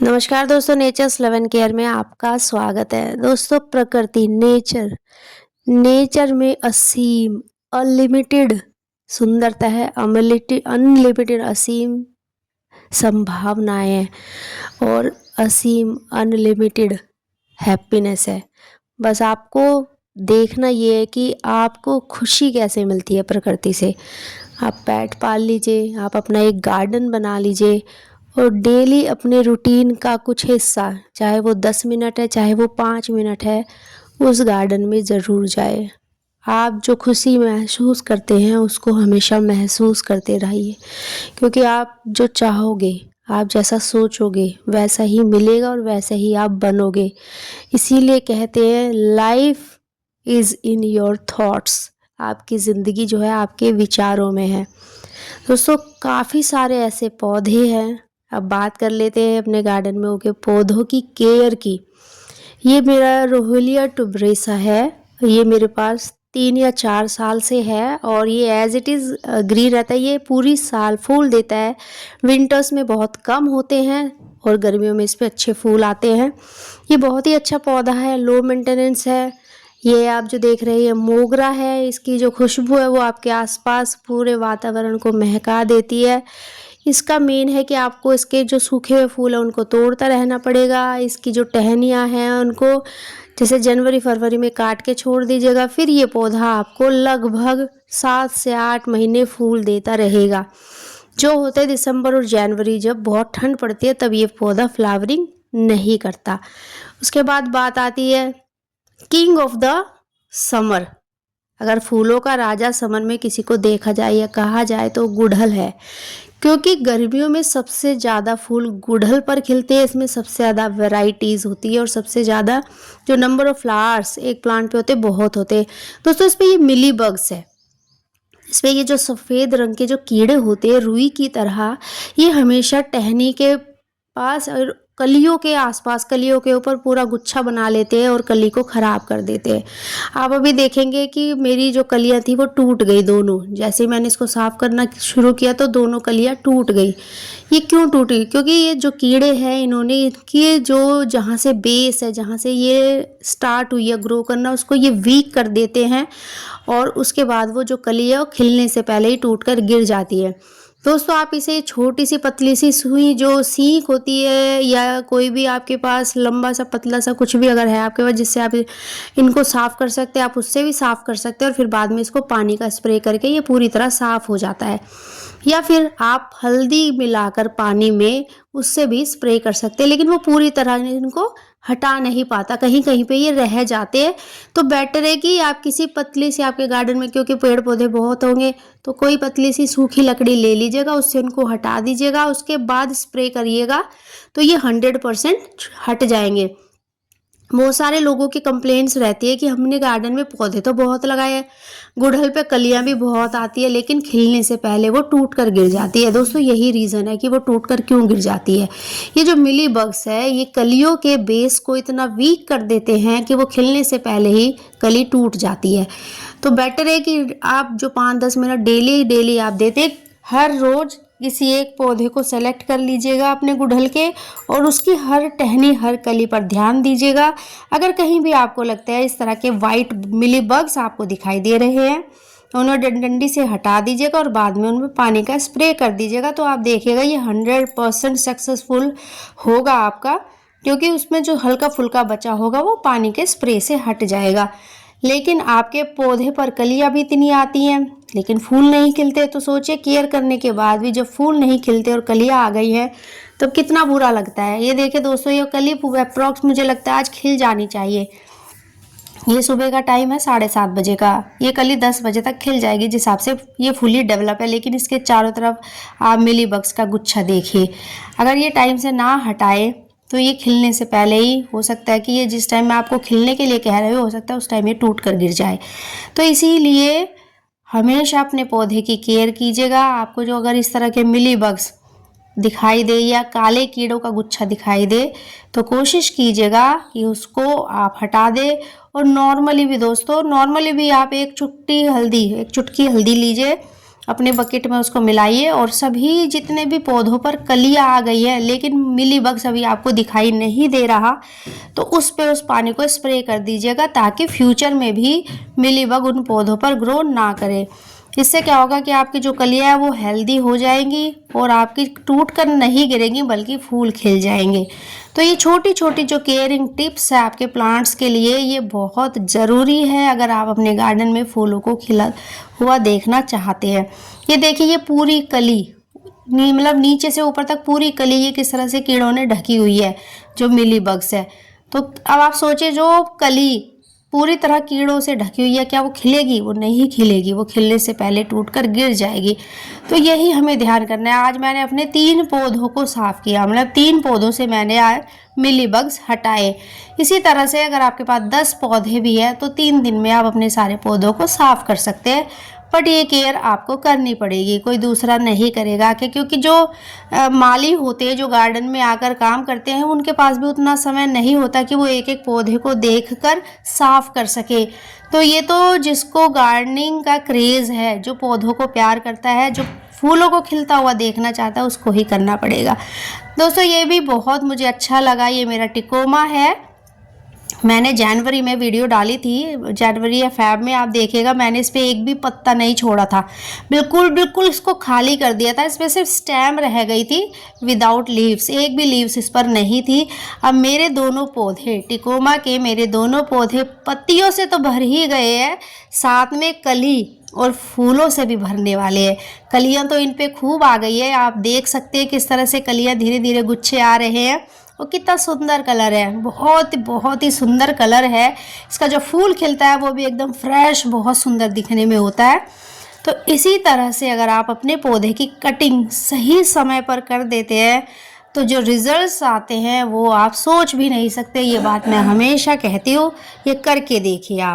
नमस्कार दोस्तों, natures love and care में आपका स्वागत है। दोस्तों, प्रकृति नेचर नेचर में असीम अनलिमिटेड सुंदरता है। अनलिमिटेड असीम संभावनाएं हैं और असीम अनलिमिटेड हैप्पीनेस है। बस आपको देखना ये है कि आपको खुशी कैसे मिलती है प्रकृति से। आप पेट पाल लीजिए, आप अपना एक गार्डन बना लीजिए और डेली अपने रूटीन का कुछ हिस्सा, चाहे वो 10 मिनट है चाहे वो 5 मिनट है, उस गार्डन में ज़रूर जाए। आप जो खुशी महसूस करते हैं उसको हमेशा महसूस करते रहिए, क्योंकि आप जो चाहोगे, आप जैसा सोचोगे वैसा ही मिलेगा और वैसा ही आप बनोगे। इसीलिए कहते हैं life is in your thoughts. आपकी ज़िंदगी जो है आपके विचारों में है। दोस्तों, काफ़ी सारे ऐसे पौधे हैं। अब बात कर लेते हैं अपने गार्डन में उगे पौधों की केयर की। ये मेरा रोहिलिया टुबरेसा है। ये मेरे पास 3 या 4 साल से है और ये एज इट इज़ ग्रीन रहता है। ये पूरी साल फूल देता है। विंटर्स में बहुत कम होते हैं और गर्मियों में इस पे अच्छे फूल आते हैं। ये बहुत ही अच्छा पौधा है, लो मेंटेनेंस है। ये आप जो देख रहे हैं मोगरा है। इसकी जो खुशबू है वो आपके आसपास पूरे वातावरण को महका देती है। इसका मेन है कि आपको इसके जो सूखे हुए फूल हैं उनको तोड़ता रहना पड़ेगा। इसकी जो टहनियाँ हैं उनको जैसे जनवरी फरवरी में काट के छोड़ दीजिएगा, फिर ये पौधा आपको लगभग 7 से 8 महीने फूल देता रहेगा। जो होते हैं दिसंबर और जनवरी, जब बहुत ठंड पड़ती है तब ये पौधा फ्लावरिंग नहीं करता। उसके बाद बात आती है किंग ऑफ द समर। अगर फूलों का राजा समर में किसी को देखा जाए या कहा जाए तो गुड़हल है, क्योंकि गर्मियों में सबसे ज़्यादा फूल गुड़हल पर खिलते हैं। इसमें सबसे ज़्यादा वैरायटीज़ होती है और सबसे ज़्यादा जो नंबर ऑफ फ्लावर्स एक प्लांट पे होते हैं बहुत होते हैं। दोस्तों, इस पे ये मिली बग्स है। इसमें ये जो सफ़ेद रंग के जो कीड़े होते हैं रुई की तरह, ये हमेशा टहनी के पास और कलियों के आसपास, कलियों के ऊपर पूरा गुच्छा बना लेते हैं और कली को ख़राब कर देते हैं। आप अभी देखेंगे कि मेरी जो कलियां थी वो टूट गई दोनों। जैसे ही मैंने इसको साफ़ करना शुरू किया तो दोनों कलियां टूट गई। ये क्यों टूटी? क्योंकि ये जो कीड़े हैं इन्होंने इनकी जो जहाँ से बेस है, जहाँ से ये स्टार्ट हुई है ग्रो करना, उसको ये वीक कर देते हैं और उसके बाद वो जो कली है वो खिलने से पहले ही टूट कर गिर जाती है। दोस्तों, आप इसे छोटी सी पतली सी सुई जो सीख होती है या कोई भी आपके पास लंबा सा पतला सा कुछ भी अगर है आपके पास जिससे आप इनको साफ़ कर सकते हैं, आप उससे भी साफ़ कर सकते हैं और फिर बाद में इसको पानी का स्प्रे करके ये पूरी तरह साफ़ हो जाता है। या फिर आप हल्दी मिलाकर पानी में उससे भी स्प्रे कर सकते हैं, लेकिन वो पूरी तरह इनको हटा नहीं पाता, कहीं कहीं पे ये रह जाते हैं। तो बेटर है कि आप किसी पतली सी आपके गार्डन में, क्योंकि पेड़ पौधे बहुत होंगे, तो कोई पतली सी सूखी लकड़ी ले लीजिएगा, उससे उनको हटा दीजिएगा, उसके बाद स्प्रे करिएगा तो ये 100% हट जाएंगे। बहुत सारे लोगों की कंप्लेंट्स रहती है कि हमने गार्डन में पौधे तो बहुत लगाए हैं, गुड़हल पे कलियां भी बहुत आती है, लेकिन खिलने से पहले वो टूट कर गिर जाती है। दोस्तों, यही रीज़न है कि वो टूट कर क्यों गिर जाती है। ये जो मिली बग्स है ये कलियों के बेस को इतना वीक कर देते हैं कि वो खिलने से पहले ही कली टूट जाती है। तो बेटर है कि आप जो 5-10 मिनट डेली आप देते, हर रोज़ किसी एक पौधे को सेलेक्ट कर लीजिएगा अपने गुड़हल के और उसकी हर टहनी हर कली पर ध्यान दीजिएगा। अगर कहीं भी आपको लगता है इस तरह के वाइट मिली बग्स आपको दिखाई दे रहे हैं तो उन्हें डंडी से हटा दीजिएगा और बाद में उनमें पानी का स्प्रे कर दीजिएगा। तो आप देखिएगा ये 100% सक्सेसफुल होगा आपका, क्योंकि उसमें जो हल्का फुल्का बचा होगा वो पानी के स्प्रे से हट जाएगा। लेकिन आपके पौधे पर कलियां भी इतनी आती हैं लेकिन फूल नहीं खिलते, तो सोचिए केयर करने के बाद भी जब फूल नहीं खिलते और कलियां आ गई हैं तो कितना बुरा लगता है। ये देखिए दोस्तों, ये कली अप्रॉक्स मुझे लगता है आज खिल जानी चाहिए। ये सुबह का टाइम है 7:30 बजे का, ये कली 10 बजे तक खिल जाएगी जिस हिसाब से ये फुली डेवलप है। लेकिन इसके चारों तरफ आप मिली बग्स का गुच्छा देखिए। अगर ये टाइम से ना हटाए तो ये खिलने से पहले ही हो सकता है कि ये जिस टाइम में आपको खिलने के लिए कह रहे हो सकता है उस टाइम ये टूट कर गिर जाए। तो इसीलिए हमेशा अपने पौधे की केयर कीजिएगा। आपको जो अगर इस तरह के मिली बग्स दिखाई दे या काले कीड़ों का गुच्छा दिखाई दे तो कोशिश कीजिएगा कि उसको आप हटा दें। और नॉर्मली भी दोस्तों, नॉर्मली भी आप एक चुटकी हल्दी लीजिए अपने बकेट में उसको मिलाइए और सभी जितने भी पौधों पर कलियां आ गई है लेकिन मिलीबग्स अभी आपको दिखाई नहीं दे रहा, तो उस पे उस पानी को स्प्रे कर दीजिएगा ताकि फ्यूचर में भी मिलीबग उन पौधों पर ग्रो ना करे। इससे क्या होगा कि आपकी जो कलियां है वो हेल्दी हो जाएंगी और आपकी टूट कर नहीं गिरेंगी बल्कि फूल खिल जाएंगे। तो ये छोटी छोटी जो केयरिंग टिप्स है आपके प्लांट्स के लिए, ये बहुत ज़रूरी है अगर आप अपने गार्डन में फूलों को खिला हुआ देखना चाहते हैं। ये देखिए, ये पूरी कली मतलब नीचे से ऊपर तक पूरी कली ये किस तरह से कीड़ों ने ढकी हुई है, जो मिली बग्स है। तो अब आप सोचिए, जो कली पूरी तरह कीड़ों से ढकी हुई है, क्या वो खिलेगी? वो नहीं खिलेगी, वो खिलने से पहले टूटकर गिर जाएगी। तो यही हमें ध्यान करना है। आज मैंने अपने 3 पौधों को साफ़ किया, मतलब 3 पौधों से मैंने आज मिलीबग्स हटाए। इसी तरह से अगर आपके पास 10 पौधे भी है तो 3 दिन में आप अपने सारे पौधों को साफ़ कर सकते हैं। बट ये केयर आपको करनी पड़ेगी, कोई दूसरा नहीं करेगा क्योंकि जो माली होते हैं, जो गार्डन में आकर काम करते हैं, उनके पास भी उतना समय नहीं होता कि वो एक एक पौधे को देखकर साफ कर सके। तो ये तो जिसको गार्डनिंग का क्रेज़ है, जो पौधों को प्यार करता है, जो फूलों को खिलता हुआ देखना चाहता है, उसको ही करना पड़ेगा। दोस्तों, ये भी बहुत मुझे अच्छा लगा। ये मेरा टिकोमा है, मैंने जनवरी में वीडियो डाली थी, जनवरी या फैब में, आप देखिएगा मैंने इस पर एक भी पत्ता नहीं छोड़ा था, बिल्कुल इसको खाली कर दिया था। इसमें सिर्फ स्टेम रह गई थी विदाउट लीव्स, एक भी लीव्स इस पर नहीं थी। अब मेरे दोनों पौधे टिकोमा के, मेरे दोनों पौधे पत्तियों से तो भर ही गए हैं, साथ में कली और फूलों से भी भरने वाले हैं। कलियां तो इन पे खूब आ गई है, आप देख सकते हैं किस तरह से कलियां धीरे धीरे गुच्छे आ रहे हैं। और कितना सुंदर कलर है, बहुत ही सुंदर कलर है। इसका जो फूल खिलता है वो भी एकदम फ्रेश, बहुत सुंदर दिखने में होता है। तो इसी तरह से अगर आप अपने पौधे की कटिंग सही समय पर कर देते हैं तो जो रिजल्ट्स आते हैं वो आप सोच भी नहीं सकते। ये बात मैं हमेशा कहती हूँ, ये करके देखिए आप।